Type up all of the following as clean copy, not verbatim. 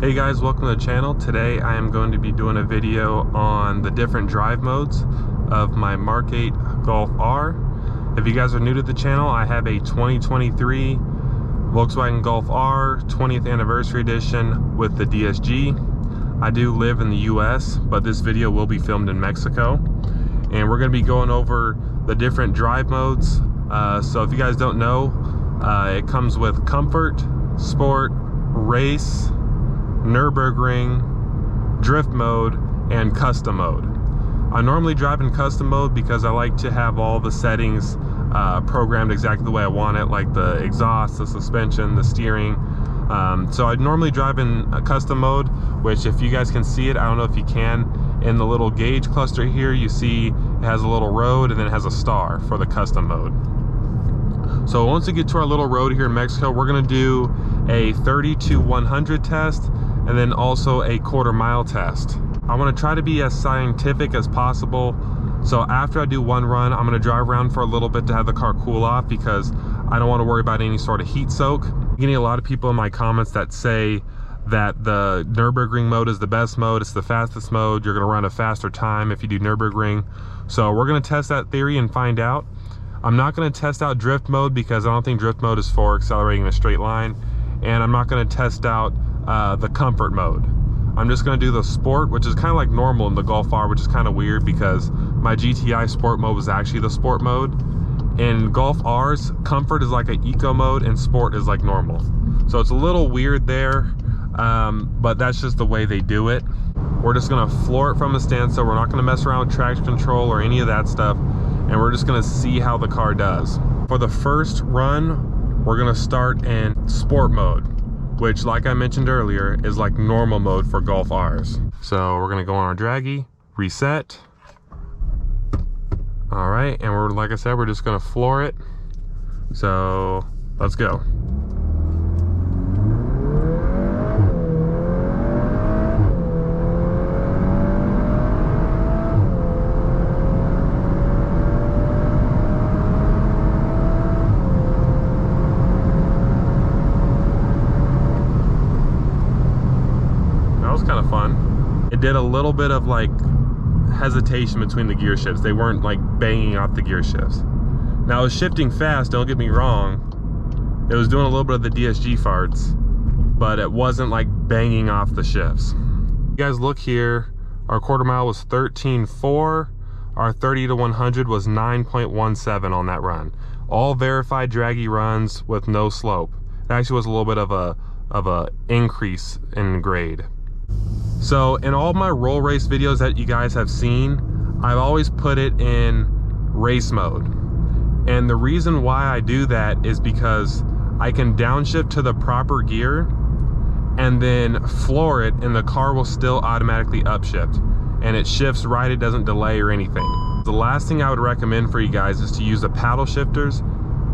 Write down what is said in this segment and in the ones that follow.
Hey guys, welcome to the channel. Today I am going to be doing a video on the different drive modes of my MK8 Golf R. If you guys are new to the channel, I have a 2023 Volkswagen Golf R 20th anniversary edition with the DSG. I do live in the US, but this video will be filmed in Mexico. And we're going to be going over the different drive modes. So if you guys don't know, it comes with Comfort, Sport, Race, Nurburgring, Drift mode, and Custom mode. I normally drive in Custom mode because I like to have all the settings programmed exactly the way I want it, like the exhaust, the suspension, the steering. So I normally drive in a Custom mode, which if you guys can see it, I don't know if you can, in the little gauge cluster here, you see it has a little road and then it has a star for the Custom mode. So once we get to our little road here in Mexico, we're gonna do a 30 to 100 test and then also a quarter-mile test. I wanna try to be as scientific as possible. So after I do one run, I'm gonna drive around for a little bit to have the car cool off because I don't wanna worry about any sort of heat soak. I'm getting a lot of people in my comments that say that the Nurburgring mode is the best mode, it's the fastest mode, you're gonna run a faster time if you do Nurburgring. So we're gonna test that theory and find out. I'm not gonna test out drift mode because I don't think drift mode is for accelerating in a straight line. And I'm not gonna test out the comfort mode. I'm just gonna do the sport, which is kind of like normal in the Golf R, which is kind of weird because my GTI sport mode was actually the sport mode. In Golf R's, comfort is like an eco mode and sport is like normal. So it's a little weird there, but that's just the way they do it. We're just gonna floor it from a standstill. We're not gonna mess around with traction control or any of that stuff. And we're just gonna see how the car does. For the first run, we're gonna start in sport mode, which like I mentioned earlier, is like normal mode for Golf Rs. So we're gonna go on our draggy, reset. All right, and we're, like I said, we're just gonna floor it. So let's go. Kind of fun. It did a little bit of like hesitation between the gear shifts. They weren't like banging off the gear shifts. Now it was shifting fast, don't get me wrong. It was doing a little bit of the DSG farts, but it wasn't like banging off the shifts. You guys look here, our quarter mile was 13.4, our 30 to 100 was 9.17 on that run. All verified draggy runs with no slope. It actually was a little bit of a increase in grade. So in all my roll race videos that you guys have seen, I've always put it in race mode. And the reason why I do that is because I can downshift to the proper gear and then floor it and the car will still automatically upshift. And it shifts right, it doesn't delay or anything. The last thing I would recommend for you guys is to use the paddle shifters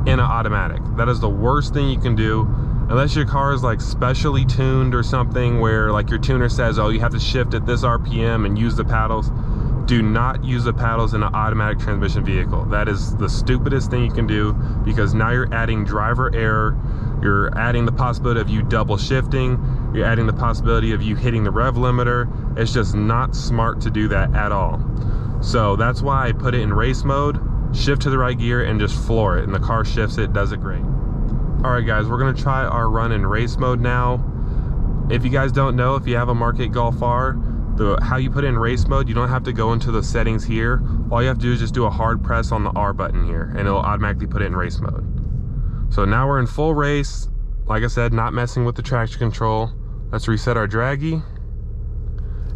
in an automatic. That is the worst thing you can do. Unless your car is like specially tuned or something where like your tuner says, oh, you have to shift at this RPM and use the paddles. Do not use the paddles in an automatic transmission vehicle. That is the stupidest thing you can do because now you're adding driver error. You're adding the possibility of you double shifting. You're adding the possibility of you hitting the rev limiter. It's just not smart to do that at all. So that's why I put it in race mode, shift to the right gear and just floor it and the car shifts it, does it great. All right guys, we're gonna try our run in race mode now. If you guys don't know, if you have a MK8 Golf R, how you put it in race mode, you don't have to go into the settings here. All you have to do is just do a hard press on the R button here and it'll automatically put it in race mode. So now we're in full race. Like I said, not messing with the traction control. Let's reset our draggy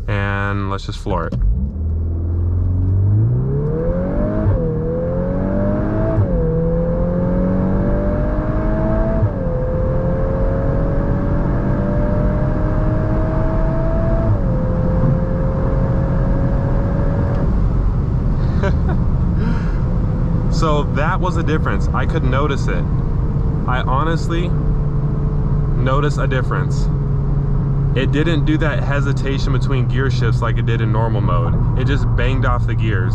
and let's just floor it. So that was a difference. I could notice it. I honestly noticed a difference. It didn't do that hesitation between gear shifts like it did in normal mode. It just banged off the gears.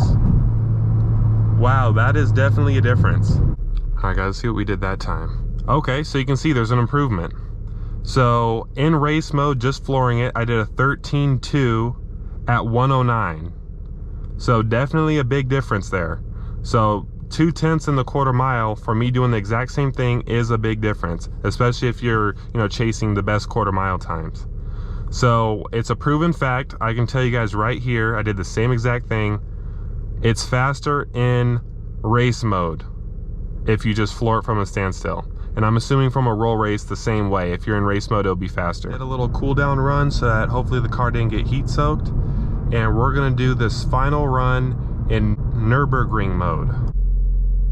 Wow, that is definitely a difference. All right guys, let's see what we did that time. Okay, so you can see there's an improvement. So in race mode, just flooring it, I did a 13.2 at 109. So definitely a big difference there. So 0.2 in the quarter mile for me doing the exact same thing is a big difference, especially if you're, chasing the best quarter mile times. So it's a proven fact. I can tell you guys right here, I did the same exact thing. It's faster in race mode if you just floor it from a standstill. And I'm assuming from a roll race the same way. If you're in race mode, it'll be faster. Did a little cool down run so that hopefully the car didn't get heat soaked. And we're gonna do this final run in Nurburgring mode.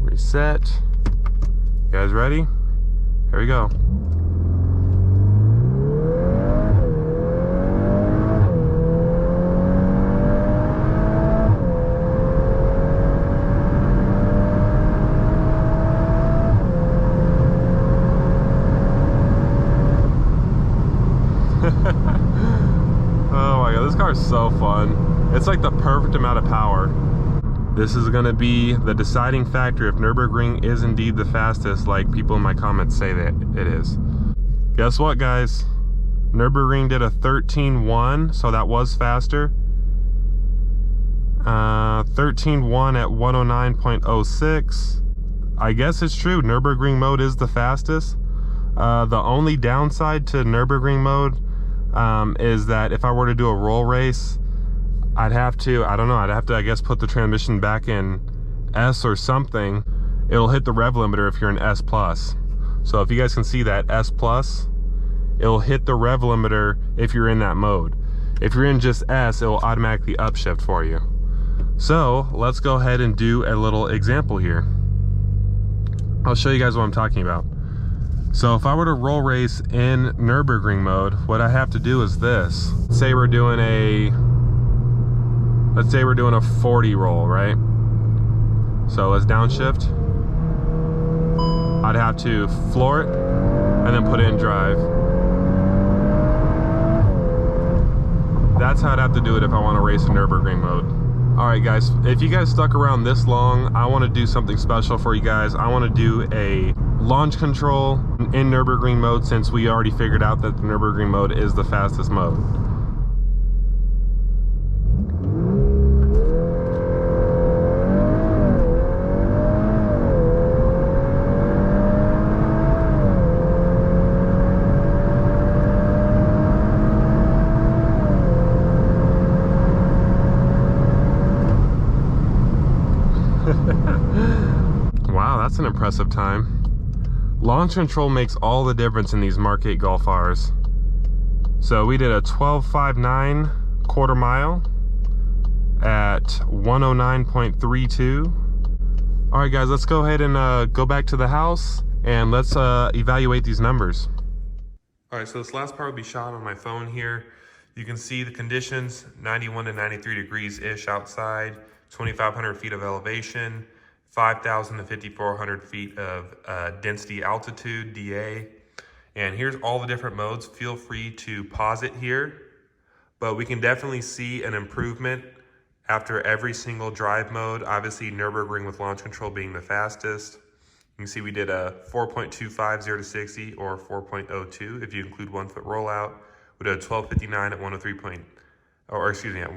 Reset. You guys ready? Here we go. Oh my god, this car is so fun. It's like the perfect amount of power. This is going to be the deciding factor if Nurburgring is indeed the fastest, like people in my comments say that it is. Guess what, guys? Nurburgring did a 13.1, so that was faster. 13.1 at 109.06. I guess it's true, Nurburgring mode is the fastest. The only downside to Nurburgring mode is that if I were to do a roll race, I'd have to, I guess, put the transmission back in S or something. It'll hit the rev limiter if you're in S+. So if you guys can see that, S+, it'll hit the rev limiter if you're in that mode. If you're in just S, it'll automatically upshift for you. So let's go ahead and do a little example here. I'll show you guys what I'm talking about. So if I were to roll race in Nurburgring mode, what I have to do is this. Let's say we're doing a 40 roll, right? So let's downshift. I'd have to floor it and then put it in drive. That's how I'd have to do it if I want to race in Nurburgring mode. All right, guys, if you guys stuck around this long, I want to do something special for you guys. I want to do a launch control in Nurburgring mode, since we already figured out that the Nurburgring mode is the fastest mode. Wow, that's an impressive time. Launch control makes all the difference in these MK8 Golf Rs. So we did a 12.59 quarter mile at 109.32. All right, guys, let's go ahead and go back to the house and let's evaluate these numbers. All right, so this last part will be shot on my phone here. You can see the conditions, 91 to 93 degrees-ish outside, 2,500 feet of elevation, 5,000 to 5,400 feet of density altitude, DA. And here's all the different modes. Feel free to pause it here, but we can definitely see an improvement after every single drive mode. Obviously, Nurburgring with launch control being the fastest. You can see we did a 4.25 0 to 60, or 4.02 if you include 1 foot rollout. We did a 12.59 at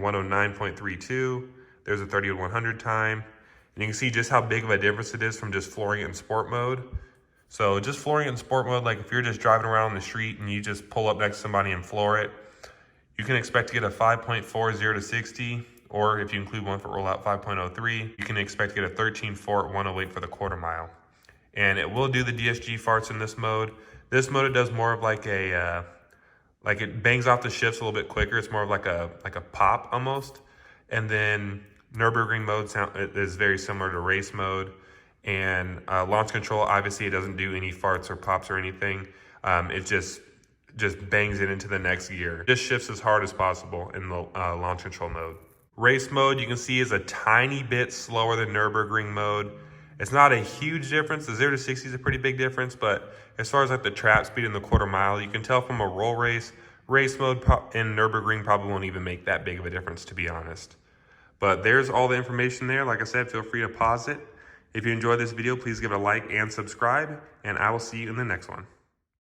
109.32. There's a 30 to 100 time. And you can see just how big of a difference it is from just flooring it in sport mode. So just flooring it in sport mode, like if you're just driving around on the street and you just pull up next to somebody and floor it, you can expect to get a 5.4 0 to 60, or if you include 1 foot rollout, 5.03. You can expect to get a 13.4 at 108 for the quarter mile. And it will do the DSG farts in this mode. This mode, it does more of like a, like it bangs off the shifts a little bit quicker. It's more of like a pop almost. And then Nurburgring mode is very similar to race mode. And launch control, obviously it doesn't do any farts or pops or anything. It just bangs it into the next gear. Just shifts as hard as possible in the launch control mode. Race mode, you can see, is a tiny bit slower than Nurburgring mode. It's not a huge difference. The 0 to 60 is a pretty big difference, but as far as like the trap speed in the quarter mile, you can tell from a roll race, race mode in Nurburgring probably won't even make that big of a difference, to be honest. But there's all the information there. Like I said, feel free to pause it. If you enjoyed this video, please give it a like and subscribe, and I will see you in the next one.